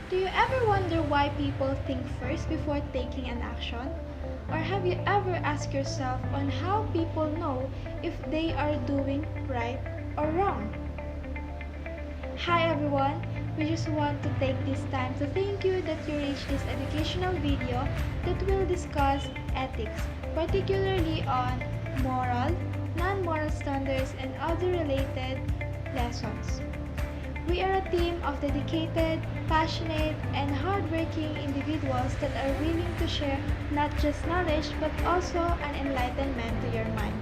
Do you ever wonder why people think first before taking an action? Or have you ever asked yourself on how people know if they are doing right or wrong? Hi everyone, we just want to take this time to thank you that you reached this educational video that will discuss ethics, particularly on moral, non-moral standards, and other related lessons. We are a team of dedicated, passionate, and hardworking individuals that are willing to share not just knowledge but also an enlightenment to your mind.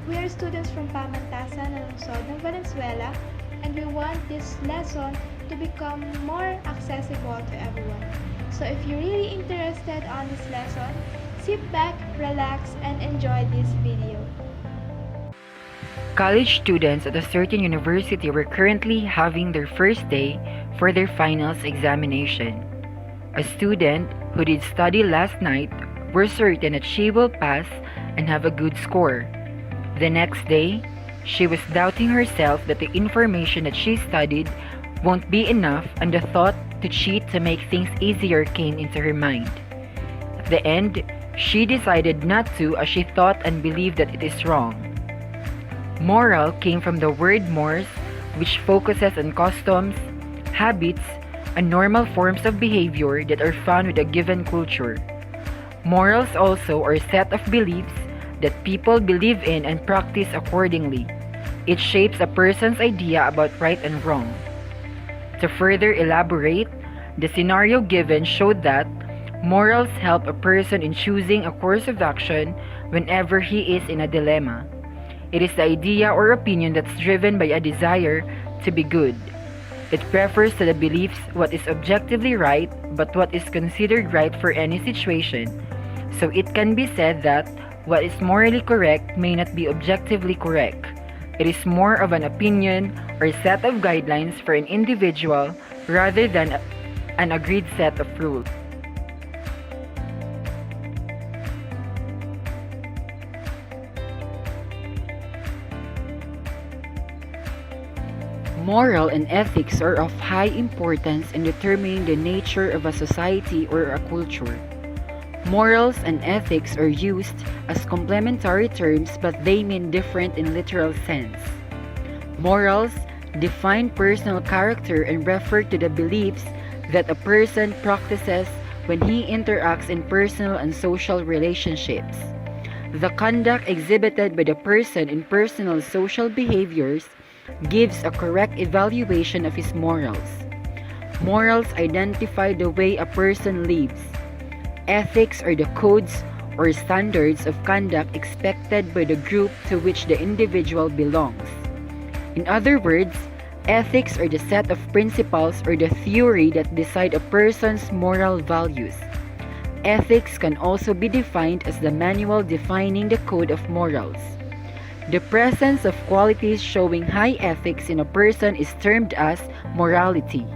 We are students from Pamantasan and Lungsod ng Valenzuela, and we want this lesson to become more accessible to everyone. So if you're really interested on this lesson, sit back, relax, and enjoy this video. College students at a certain university were currently having their first day for their finals examination. A student who did study last night were certain that she will pass and have a good score. The next day, she was doubting herself that the information that she studied won't be enough, and the thought to cheat to make things easier came into her mind. At the end, she decided not to, as she thought and believed that it is wrong. Moral came from the word mores, which focuses on customs, habits, and normal forms of behavior that are found with a given culture. Morals also are a set of beliefs that people believe in and practice accordingly. It shapes a person's idea about right and wrong. To further elaborate, the scenario given showed that morals help a person in choosing a course of action whenever he is in a dilemma. It is the idea or opinion that's driven by a desire to be good. It refers to the beliefs what is objectively right but what is considered right for any situation. So it can be said that what is morally correct may not be objectively correct. It is more of an opinion or set of guidelines for an individual rather than an agreed set of rules. Moral and ethics are of high importance in determining the nature of a society or a culture. Morals and ethics are used as complementary terms, but they mean different in literal sense. Morals define personal character and refer to the beliefs that a person practices when he interacts in personal and social relationships. The conduct exhibited by the person in personal social behaviors gives a correct evaluation of his morals. Morals identify the way a person lives. Ethics are the codes or standards of conduct expected by the group to which the individual belongs. In other words, ethics are the set of principles or the theory that decide a person's moral values. Ethics can also be defined as the manual defining the code of morals. The presence of qualities showing high ethics in a person is termed as morality.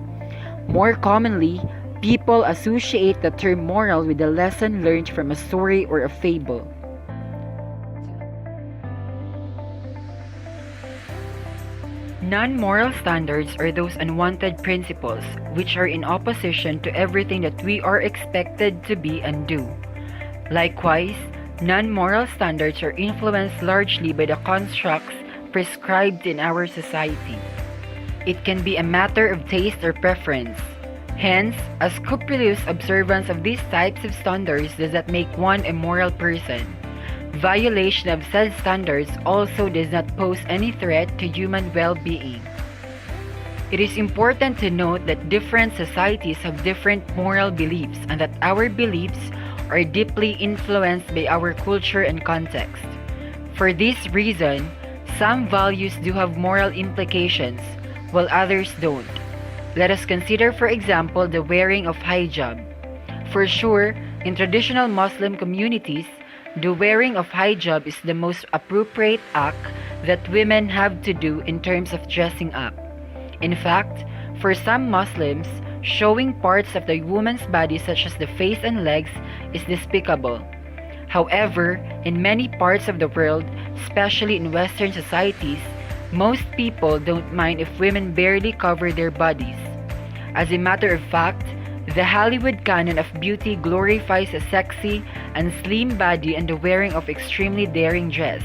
More commonly, people associate the term moral with a lesson learned from a story or a fable. Non-moral standards are those unwanted principles which are in opposition to everything that we are expected to be and do. Likewise, non-moral standards are influenced largely by the constructs prescribed in our society. It can be a matter of taste or preference. Hence, a scrupulous observance of these types of standards does not make one a moral person. Violation of said standards also does not pose any threat to human well-being. It is important to note that different societies have different moral beliefs and that our beliefs are deeply influenced by our culture and context. For this reason, some values do have moral implications, while others don't. Let us consider, for example, the wearing of hijab. For sure, in traditional Muslim communities, the wearing of hijab is the most appropriate act that women have to do in terms of dressing up. In fact, for some Muslims, showing parts of the woman's body such as the face and legs is despicable. However, in many parts of the world, especially in Western societies, most people don't mind if women barely cover their bodies. As a matter of fact, The Hollywood canon of beauty glorifies a sexy and slim body and the wearing of extremely daring dress.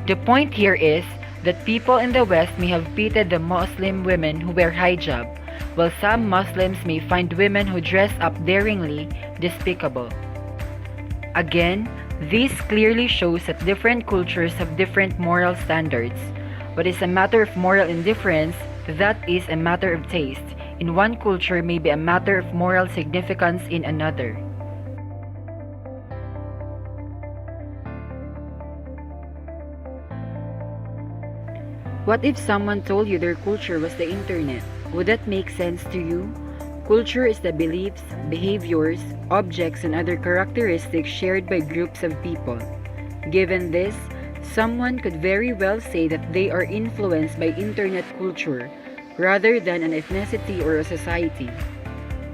The point here is that people in the West may have pitied the Muslim women who wear hijab, while some Muslims may find women who dress up daringly despicable. Again, this clearly shows that different cultures have different moral standards. What is a matter of moral indifference, that is a matter of taste, in one culture may be a matter of moral significance in another. What if someone told you their culture was the internet? Would that make sense to you? Culture is the beliefs, behaviors, objects, and other characteristics shared by groups of people. Given this, someone could very well say that they are influenced by internet culture rather than an ethnicity or a society.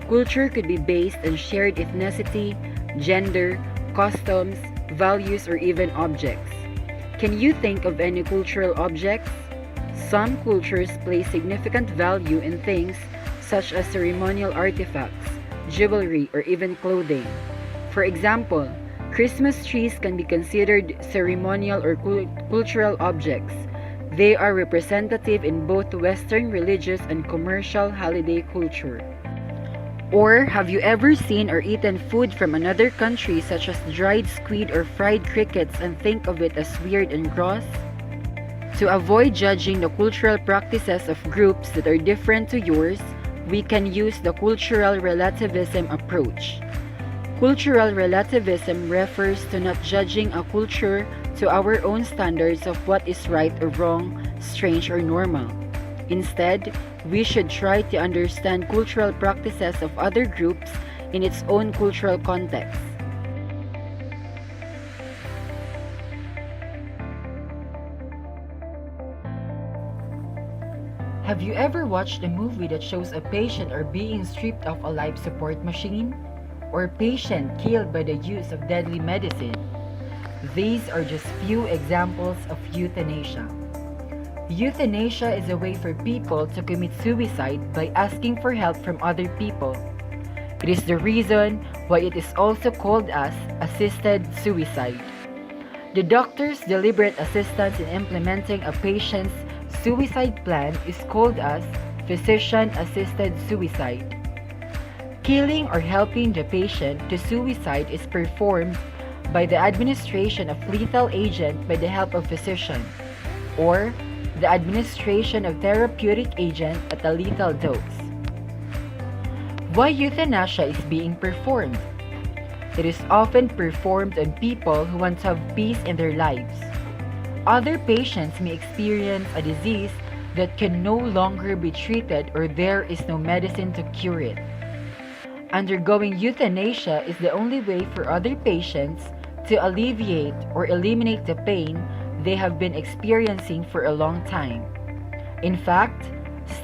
Culture could be based on shared ethnicity, gender, customs, values, or even objects. Can you think of any cultural objects? Some cultures place significant value in things such as ceremonial artifacts, jewelry, or even clothing. For example, Christmas trees can be considered ceremonial or cultural objects. They are representative in both Western religious and commercial holiday culture. Or have you ever seen or eaten food from another country such as dried squid or fried crickets and think of it as weird and gross? To avoid judging the cultural practices of groups that are different to yours, we can use the cultural relativism approach. Cultural relativism refers to not judging a culture to our own standards of what is right or wrong, strange or normal. Instead, we should try to understand cultural practices of other groups in its own cultural context. Have you ever watched a movie that shows a patient are being stripped of a life support machine? Or patient killed by the use of deadly medicine? These are just few examples of euthanasia. Euthanasia is a way for people to commit suicide by asking for help from other people. It is the reason why it is also called as assisted suicide. The doctor's deliberate assistance in implementing a patient's suicide plan is called as physician-assisted suicide. Killing or helping the patient to suicide is performed by the administration of lethal agent by the help of physician, or the administration of therapeutic agent at a lethal dose. Why euthanasia is being performed? It is often performed on people who want to have peace in their lives. Other patients may experience a disease that can no longer be treated or there is no medicine to cure it. Undergoing euthanasia is the only way for other patients to alleviate or eliminate the pain they have been experiencing for a long time. In fact,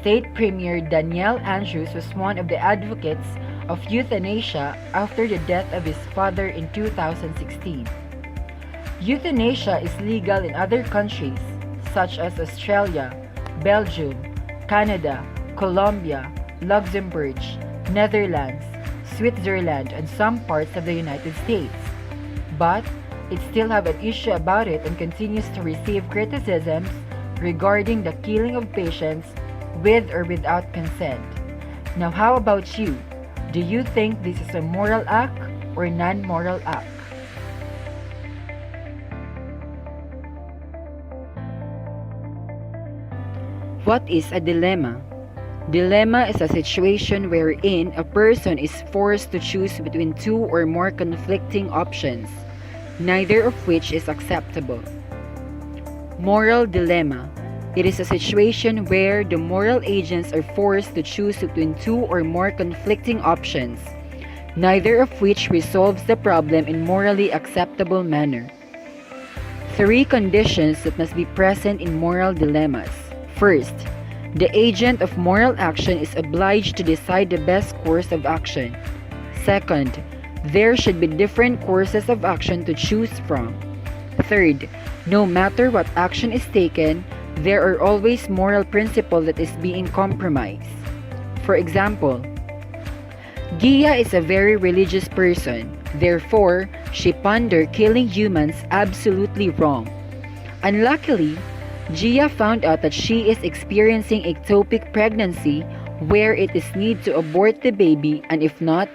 State Premier Daniel Andrews was one of the advocates of euthanasia after the death of his father in 2016. Euthanasia is legal in other countries such as Australia, Belgium, Canada, Colombia, Luxembourg, Netherlands, Switzerland, and some parts of the United States. But it still have an issue about it and continues to receive criticisms regarding the killing of patients with or without consent. Now how about you? Do you think this is a moral act or non-moral act? What is a dilemma? Dilemma is a situation wherein a person is forced to choose between two or more conflicting options, neither of which is acceptable. Moral dilemma. It is a situation where the moral agents are forced to choose between two or more conflicting options, neither of which resolves the problem in morally acceptable manner. 3 conditions that must be present in moral dilemmas. First, the agent of moral action is obliged to decide the best course of action. Second, there should be different courses of action to choose from. Third, no matter what action is taken, there are always moral principle that is being compromised. For example, Gia is a very religious person. Therefore, she pondered killing humans absolutely wrong. Unluckily, Gia found out that she is experiencing ectopic pregnancy where it is need to abort the baby, and if not,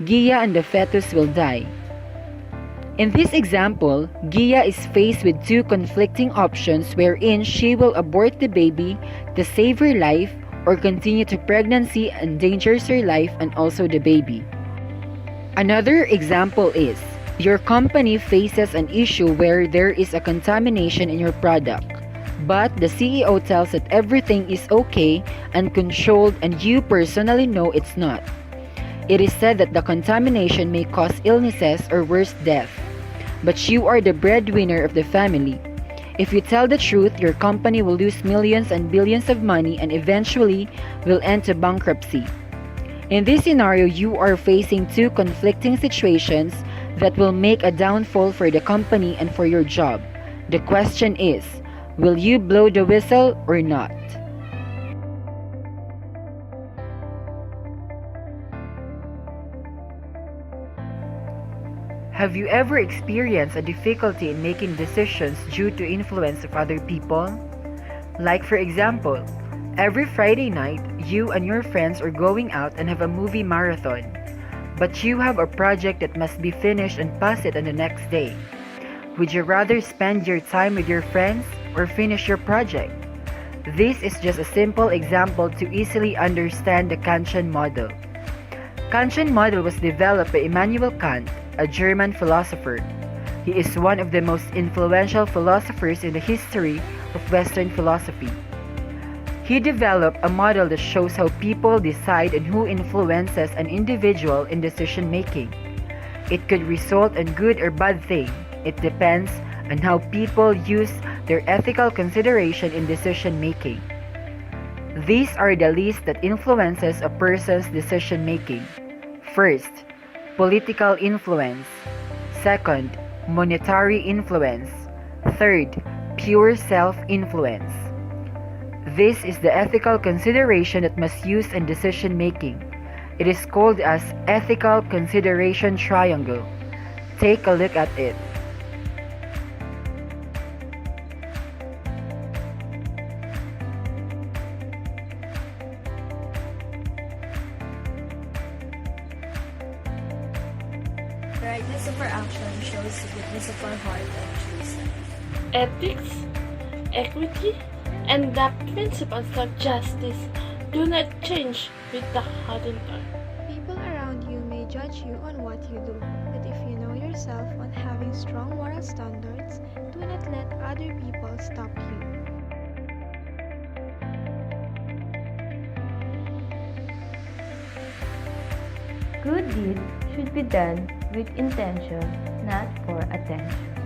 Gia and the fetus will die. In this example, Gia is faced with two conflicting options wherein she will abort the baby to save her life or continue to pregnancy endangers her life and also the baby. Another example is, your company faces an issue where there is a contamination in your product, but the CEO tells that everything is okay and controlled and you personally know it's not. It is said that the contamination may cause illnesses or worse death, but you are the breadwinner of the family. If you tell the truth, your company will lose millions and billions of money and eventually will end to bankruptcy. In this scenario, you are facing two conflicting situations that will make a downfall for the company and for your job. The question is, will you blow the whistle or not? Have you ever experienced a difficulty in making decisions due to influence of other people? Like for example, every Friday night, you and your friends are going out and have a movie marathon, but you have a project that must be finished and pass it on the next day. Would you rather spend your time with your friends or finish your project? This is just a simple example to easily understand the Kanchen Model. Kanchen Model was developed by Immanuel Kant, a German philosopher. He is one of the most influential philosophers in the history of Western philosophy. He developed a model that shows how people decide and who influences an individual in decision making. It could result in good or bad thing. It depends on how people use their ethical consideration in decision making. These are the list that influences a person's decision making. First, political influence. Second, monetary influence. Third, pure self-influence. This is the ethical consideration that must use in decision making. It is called as ethical consideration triangle. Take a look at it. Rightness of our action shows goodness of our heart and choice. Ethics, equity, and the principles of justice do not change with the current time. People around you may judge you on what you do, but if you know yourself on having strong moral standards, do not let other people stop you. Good deeds should be done with intention, not for attention.